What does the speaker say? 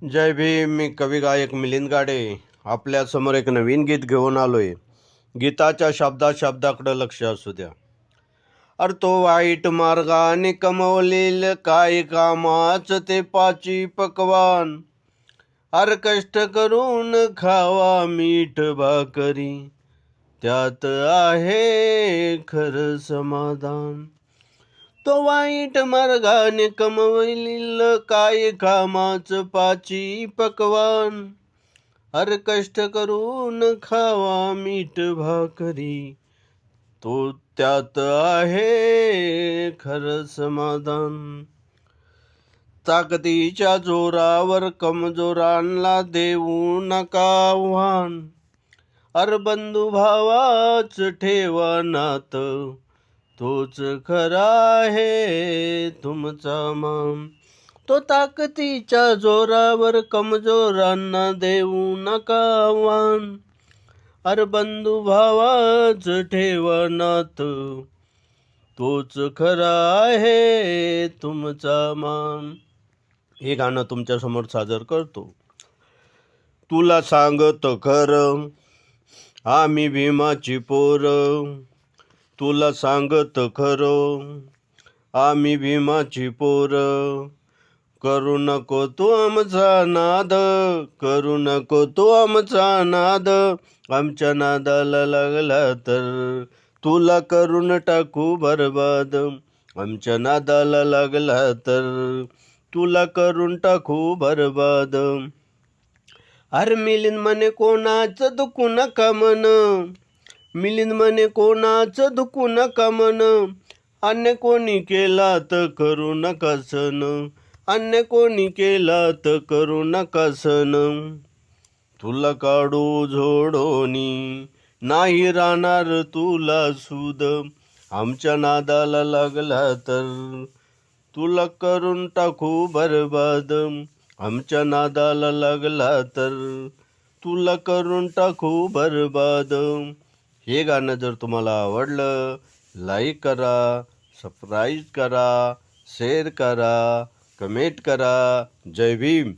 जय भीम. मी कवी गायक मिलिंद गाडे आपल्यासमोर एक नवीन गीत घेऊन आलोय. गीताच्या शब्दाकडे लक्ष असू द्या. अरे तो वाईट मार्गाने कमवलेलं काय कामाच ते पाची पकवान. अरे कष्ट करून खावा मीठ भाकरी, त्यात आहे खरं समाधान. तो वाईट मार्गाने कमवलेलं काय कामाचं पाची पकवान. अरे कष्ट करून खावा मीठ भाकरी, तो त्यात आहे खरं समाधान. ताकदीच्या जोरावर कमजोरांना देऊ नका आव्हान. अरे बंधू भावाच ठेवा नात, तोच खरा आहे तुमचा मान. तो ताकदीच्या जोरावर कमजोरांना देऊ नका आव्हान. अरे बंधू भावाच ठेवा नात, तोच खरा आहे तुमचा मान. हे गाणं तुमच्या समोर सादर करतो. तुला सांगत खरं आम्ही भीमाची पोरं, तुला सांगत खरं आम्ही भीमाची पोरं. करू नको तू आमचा नाद, करू नको तू आमचा नाद. आमच्या नादाला लागला तर तुला करून टाकू बरबाद. आमच्या नादाला लागला तर तुला करून टाकू बरबाद. अरे मिलिंद म्हणे कोणाचं दुखू नका मन, मिलिंद म्हणे कोणाचं दुखू नका मन. अन्य कोणी केला तर करू नका सण, अन्य कोणी केला तर करू नका सण. तुला काढू झोडोनी नाही राहणार तुला सूद. आमच्या नादाला लागला तर तुला करून टाकू बरबाद. आमच्या नादाला लागला तर तुला करून टाकू बरबाद. हे गाणं जर तुम्हाला आवडलं, लाईक करा, सबस्क्राईब करा, शेअर करा, कमेंट करा. जय भीम.